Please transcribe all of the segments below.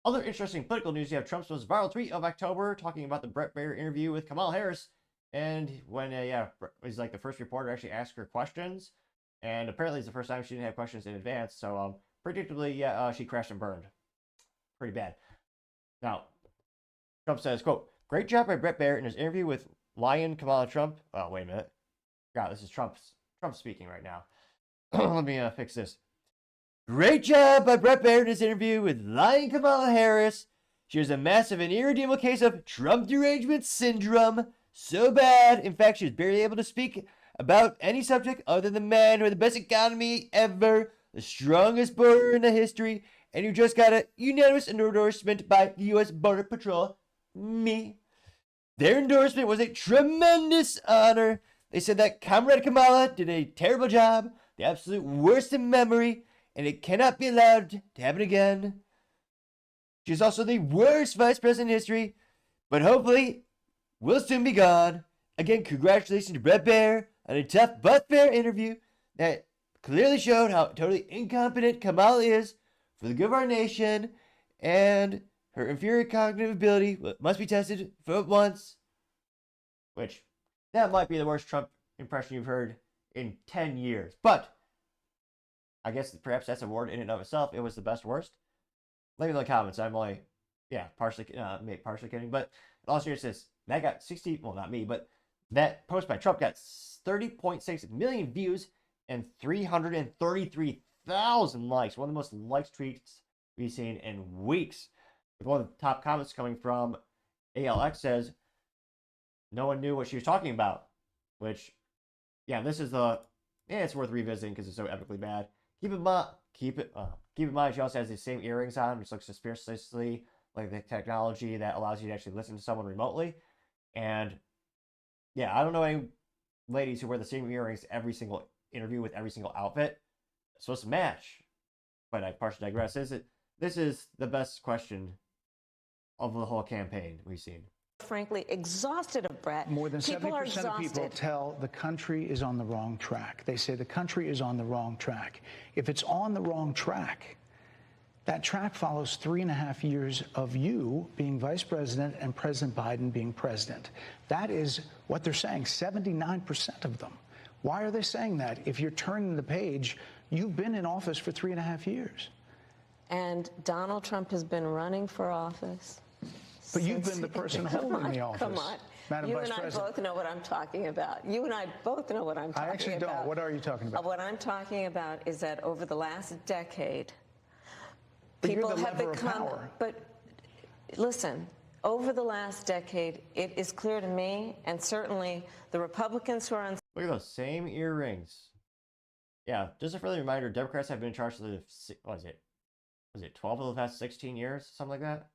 Other interesting political news, you have Trump's most viral tweet of October talking about the Bret Baier interview with Kamala Harris. And when, he's like the first reporter to actually ask her questions. And apparently it's the first time she didn't have questions in advance. So, predictably, she crashed and burned. Pretty bad. Now, Trump says, quote, "Great job by Bret Baier in his interview with Lion Kamala Trump." Oh, wait a minute. God, this is Trump speaking right now. Let me fix this. "Great job by Bret Baier in his interview with Lion Kamala Harris. She has a massive and irredeemable case of Trump derangement syndrome. So bad, in fact, she was barely able to speak about any subject other than the man who had the best economy ever, the strongest border in the history, and who just got a unanimous endorsement by the U.S. Border Patrol, me. Their endorsement was a tremendous honor. They said that Comrade Kamala did a terrible job, the absolute worst in memory, and it cannot be allowed to happen again. She's also the worst vice president in history, but hopefully will soon be gone. Again, congratulations to Bret Baier on a tough but fair interview that clearly showed how totally incompetent Kamala is for the good of our nation, and her inferior cognitive ability must be tested for once." Which, that might be the worst Trump impression you've heard in 10 years. But I guess perhaps that's a award in and of itself. It was the best worst. Leave it in the comments. I'm only, partially kidding. But in all seriousness, that got 60, well, not me, but that post by Trump got 30.6 million views and 333,000 likes. One of the most liked tweets we've seen in weeks. With one of the top comments coming from ALX says, "No one knew what she was talking about." Which, this is it's worth revisiting because it's so epically bad. Keep in mind, she also has the same earrings on, which looks suspiciously like the technology that allows you to actually listen to someone remotely. And I don't know any ladies who wear the same earrings every single interview with every single outfit. It's supposed to match. But I partially digress. This is the best question of the whole campaign we've seen. Frankly, exhausted of Bret. More than 70% of people tell the country is on the wrong track. They say the country is on the wrong track. If it's on the wrong track, that track follows 3.5 years of you being vice president and President Biden being president. That is what they're saying, 79% of them. Why are they saying that? If you're turning the page, you've been in office for 3.5 years. And Donald Trump has been running for office. But you've been the person holding the office. Come on. Madam You Vice and I President. both know what I'm talking about. You and I both know what I'm talking about. I actually don't. What are you talking about? What I'm talking about is that over the last decade, but people you're the have lever become. Of power. But listen, over the last decade, it is clear to me, and certainly the Republicans who are on. Look at those same earrings. Just a further reminder, Democrats have been in charge for the, what is it? Was it 12 of the past 16 years? Something like that?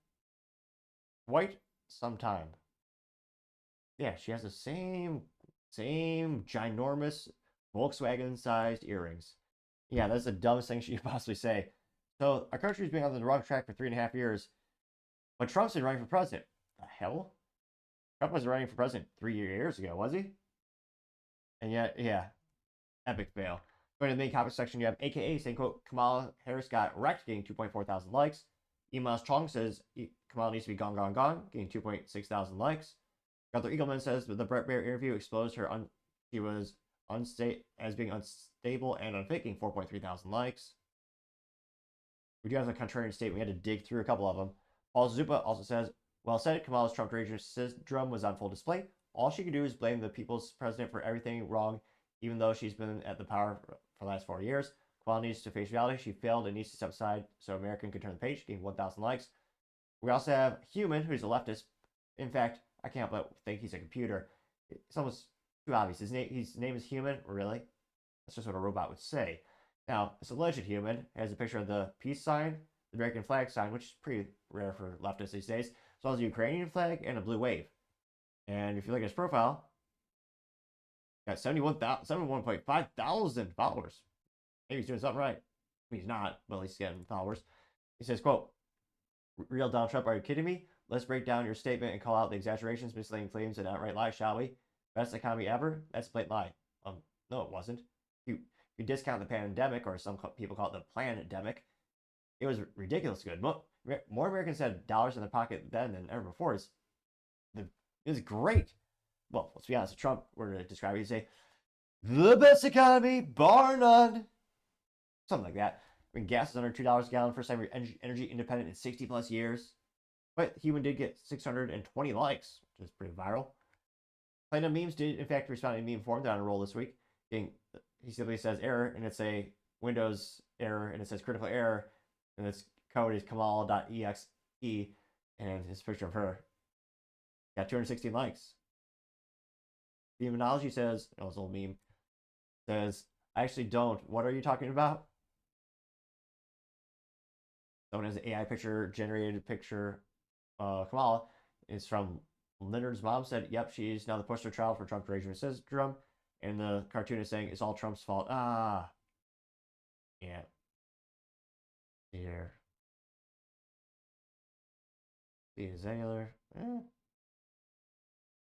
Quite some time. She has the same ginormous Volkswagen-sized earrings. That's the dumbest thing she could possibly say. So, our country's been on the wrong track for 3.5 years, but Trump's been running for president. The hell? Trump was running for president 3 years ago, was he? And yet, epic fail. Going to the main comment section, you have AKA saying, quote, "Kamala Harris got wrecked, getting 2.4 thousand likes." Emas Chong says, "Kamala needs to be gone, getting 2.6 thousand likes." Gunther Eagleman says, "The Bret Baier interview exposed her she was as being unstable and unfit, getting 4.3 thousand likes." We do have a contrarian statement. We had to dig through a couple of them. Paul Zupa also says, "Well said, Kamala's Trump derangement syndrome was on full display. All she could do is blame the people's president for everything wrong, even though she's been at the power for the last 4 years. Kamala needs to face reality. She failed and needs to step aside so American can turn the page," getting 1,000 likes. We also have Human, who's a leftist. In fact, I can't but think he's a computer. It's almost too obvious. His name is Human? Really? That's just what a robot would say. Now, this alleged Human has a picture of the peace sign, the American flag sign, which is pretty rare for leftists these days, as well as a Ukrainian flag and a blue wave. And if you look at his profile, got 71.5 thousand followers. Maybe he's doing something right. He's not, but at least he's getting followers. He says, quote, "Real Donald Trump, are you kidding me? Let's break down your statement and call out the exaggerations, misleading claims, and outright lies, shall we? Best economy ever? That's a blatant lie." No, it wasn't. You discount the pandemic, or some people call it the plan-demic. It was ridiculous good. more Americans had dollars in their pocket then than ever before. It was great. Well, let's be honest. If Trump were to describe it, he'd say, the best economy, bar none. Something like that. I mean, gas is under $2 a gallon. First time you're energy independent in 60 plus years. But he did get 620 likes, which is pretty viral. Platinum Memes did, in fact, respond to meme form. They're on a roll this week. He simply says error, and it's a Windows error, and it says critical error, and this code is Kamala.exe, and his picture of her. Got 216 likes. The Demonology says, oh, it's a little meme, says, I actually don't. What are you talking about? Someone has an AI picture, generated picture. Kamala is from Leonard's mom said, yep, she's now the poster child for Trump derangement syndrome. And the cartoon is saying, it's all Trump's fault. Ah. Yeah. Here. See, is any other?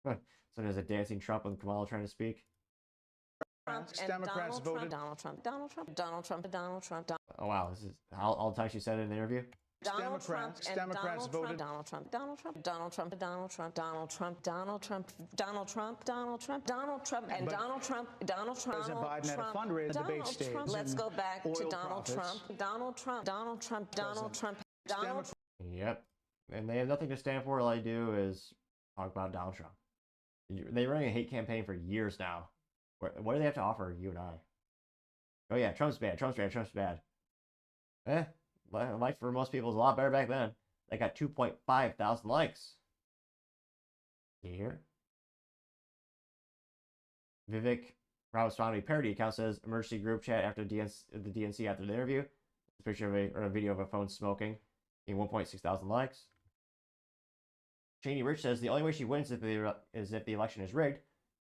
So there's a dancing Trump and Kamala trying to speak. Democrats voted. Donald Trump. Oh wow, this is all the time she said it in the interview. Democrats voted. Donald Trump, and Donald Trump, and Donald President Biden at a fundraiser debate stage. Let's go back to Donald Trump. Yep, and they have nothing to stand for. All they do is talk about Donald Trump. They're running a hate campaign for years now. What do they have to offer you and I? Oh yeah, Trump's bad. Life for most people was a lot better back then. They got 2.5 thousand likes. Here. Vivek Ramaswamy parody account says emergency group chat after the DNC after the interview. A picture of a video of a phone smoking. 1.6 thousand likes. Cheney Rich says the only way she wins is if the election is rigged.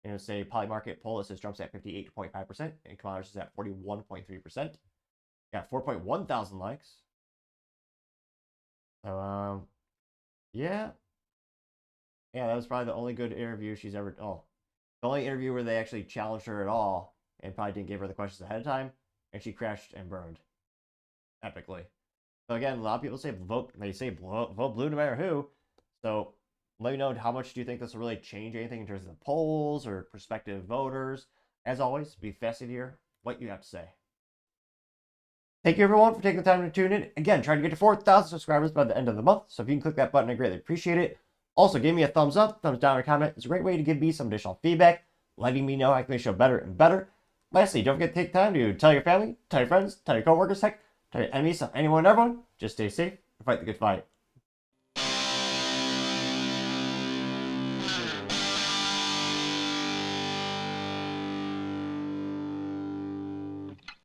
And it's a Polymarket poll that says Trump's at 58.5% and Kamala is at 41.3%. Got 4.1 thousand likes. So, yeah, that was probably the only good interview she's ever. Oh, the only interview where they actually challenged her at all and probably didn't give her the questions ahead of time, and she crashed and burned epically. So again, a lot of people say vote. They say vote blue no matter who. So let me know how much do you think this will really change anything in terms of the polls or prospective voters. As always, be fascinated to hear what you have to say. Thank you everyone for taking the time to tune in. Again, trying to get to 4,000 subscribers by the end of the month. So if you can click that button, I greatly appreciate it. Also, give me a thumbs up, thumbs down, or comment. It's a great way to give me some additional feedback, letting me know I can make the show better and better. Lastly, don't forget to take time to tell your family, tell your friends, tell your coworkers, heck, tell your enemies, tell anyone and everyone. Just stay safe and fight the good fight.